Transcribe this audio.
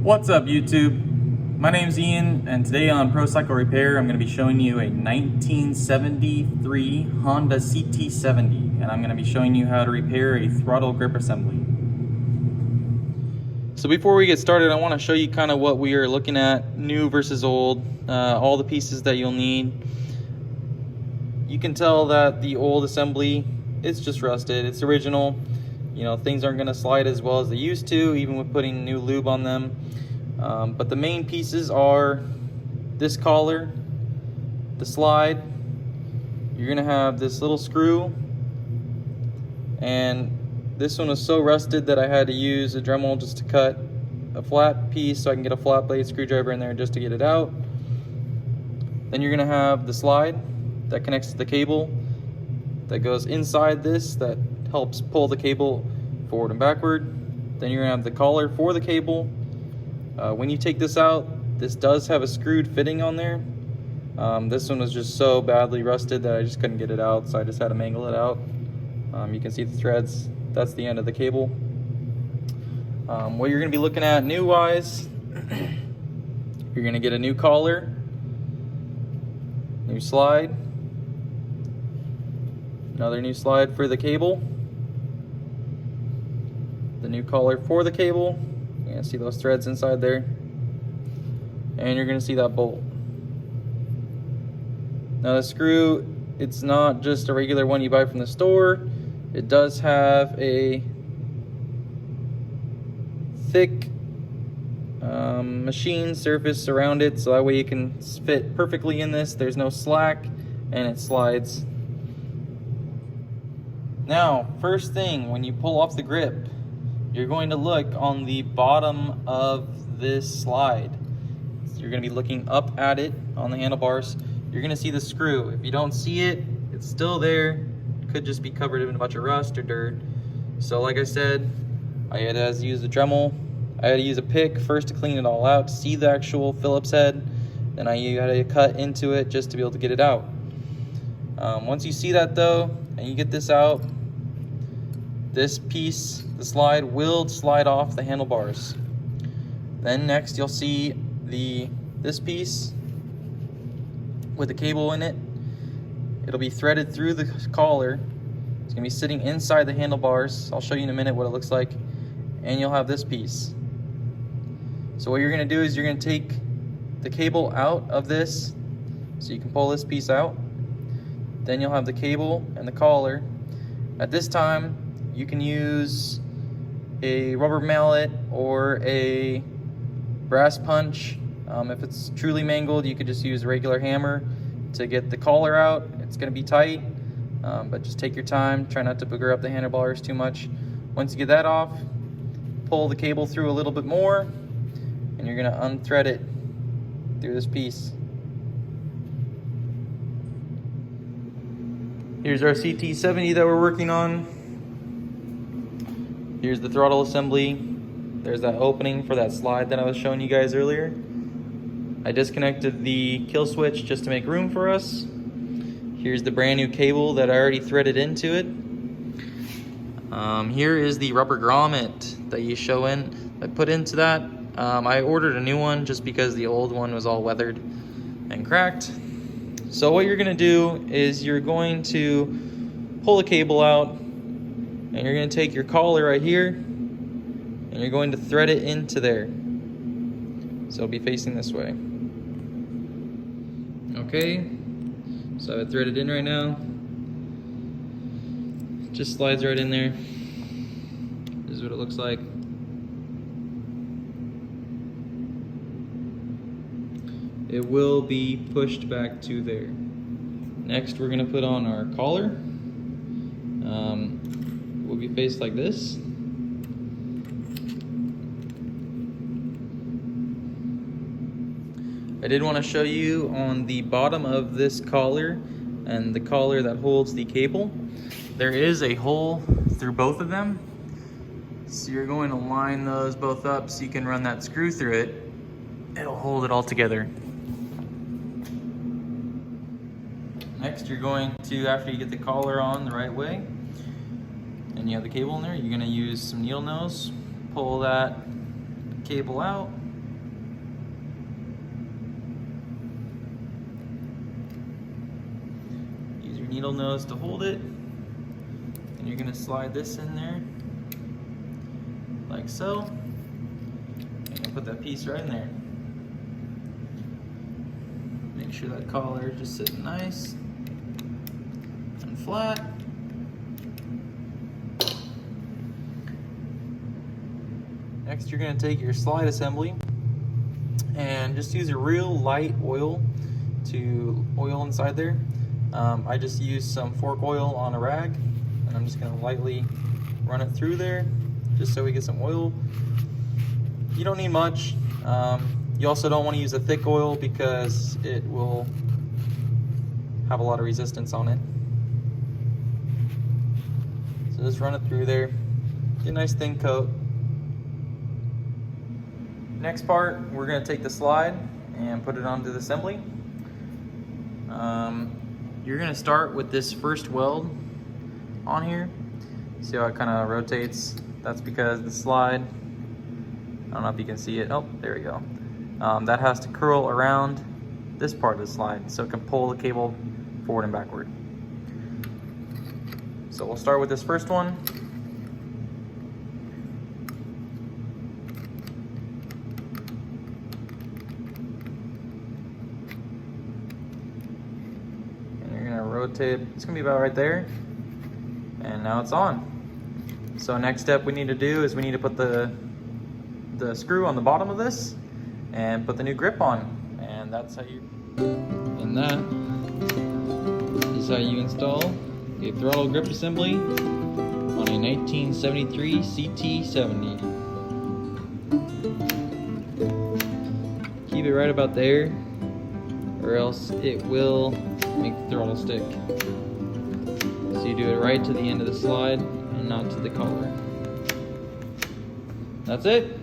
What's up YouTube? My name's Ian, and today on Pro Cycle Repair I'm going to be showing you a 1973 Honda CT70, and I'm going to be showing you how to repair a throttle grip assembly. So before we get started, I want to show you kind of what we are looking at, new versus old, all the pieces that you'll need. You can tell that the old assembly, it's just rusted, it's original. You know, things aren't going to slide as well as they used to, even with putting new lube on them. But the main pieces are this collar, the slide. You're going to have this little screw, and this one was so rusted that I had to use a Dremel just to cut a flat piece so I can get a flat blade screwdriver in there just to get it out. Then you're going to have the slide that connects to the cable that goes inside this that helps pull the cable forward and backward. Then you're gonna have the collar for the cable. When you take this out, this does have a screwed fitting on there. This one was just so badly rusted that I just couldn't get it out, so I just had to mangle it out. You can see the threads. That's the end of the cable. What you're gonna be looking at new wise, you're gonna get a new collar, new slide, another new slide for the cable, the new collar for the cable. You're gonna see those threads inside there, and you're gonna see that bolt. Now the screw, it's not just a regular one you buy from the store. It does have a thick machine surface around it, so that way you can fit perfectly in this. There's no slack, and it slides. Now, first thing, when you pull off the grip, you're going to look on the bottom of this slide. So you're going to be looking up at it on the handlebars. You're going to see the screw. If you don't see it, it's still there. It could just be covered in a bunch of rust or dirt. So like I said, I had to use the Dremel. I had to use a pick first to clean it all out, to see the actual Phillips head. Then I had to cut into it just to be able to get it out. Once you see that though, and you get this out, this piece, the slide, will slide off the handlebars. Then next you'll see this piece with the cable in it. It'll be threaded through the collar. It's gonna be sitting inside the handlebars. I'll show you in a minute what it looks like. And you'll have this piece. So what you're gonna do is you're gonna take the cable out of this so you can pull this piece out. Then you'll have the cable and the collar. At this time, you can use a rubber mallet or a brass punch. If it's truly mangled, you could just use a regular hammer to get the collar out. It's going to be tight, but just take your time. Try not to booger up the handlebars too much. Once you get that off, pull the cable through a little bit more, and you're going to unthread it through this piece. Here's our CT70 that we're working on. Here's the throttle assembly. There's that opening for that slide that I was showing you guys earlier. I disconnected the kill switch just to make room for us. Here's the brand new cable that I already threaded into it. Here is the rubber grommet that you show in. I put into that. I ordered a new one just because the old one was all weathered and cracked. So what you're gonna do is you're going to pull the cable out, and you're going to take your collar right here, and you're going to thread it into there. So it'll be facing this way. Okay, so I have it threaded in right now. Just slides right in there. This is what it looks like. It will be pushed back to there. Next, we're going to put on our collar. Will be faced like this. I did want to show you on the bottom of this collar and the collar that holds the cable, there is a hole through both of them. So you're going to line those both up so you can run that screw through it. It'll hold it all together. Next, you're going to, after you get the collar on the right way, and you have the cable in there, you're going to use some needle nose, pull that cable out, needle nose to hold it, and you're gonna slide this in there, like so, and put that piece right in there. Make sure that collar is just sitting nice and flat. Next, you're gonna take your slide assembly and just use a real light oil to oil inside there. I just used some fork oil on a rag, and I'm just gonna lightly run it through there just so we get some oil. You don't need much. You also don't want to use a thick oil because it will have a lot of resistance on it. So just run it through there, get a nice thin coat. Next part, we're going to take the slide and put it onto the assembly. You're going to start with this first weld on here. See how it kind of rotates? That's because the slide, I don't know if you can see it. Oh, there we go. That has to curl around this part of the slide so it can pull the cable forward and backward. So we'll start with this first one. And you're gonna rotate, it's gonna be about right there. And now it's on. So next step we need to do is we need to put the screw on the bottom of this and put the new grip on, and that's how you. And that is how you install a throttle grip assembly on a 1973 CT70. Keep it right about there, or else it will make the throttle stick. So you do it right to the end of the slide and not to the collar. That's it.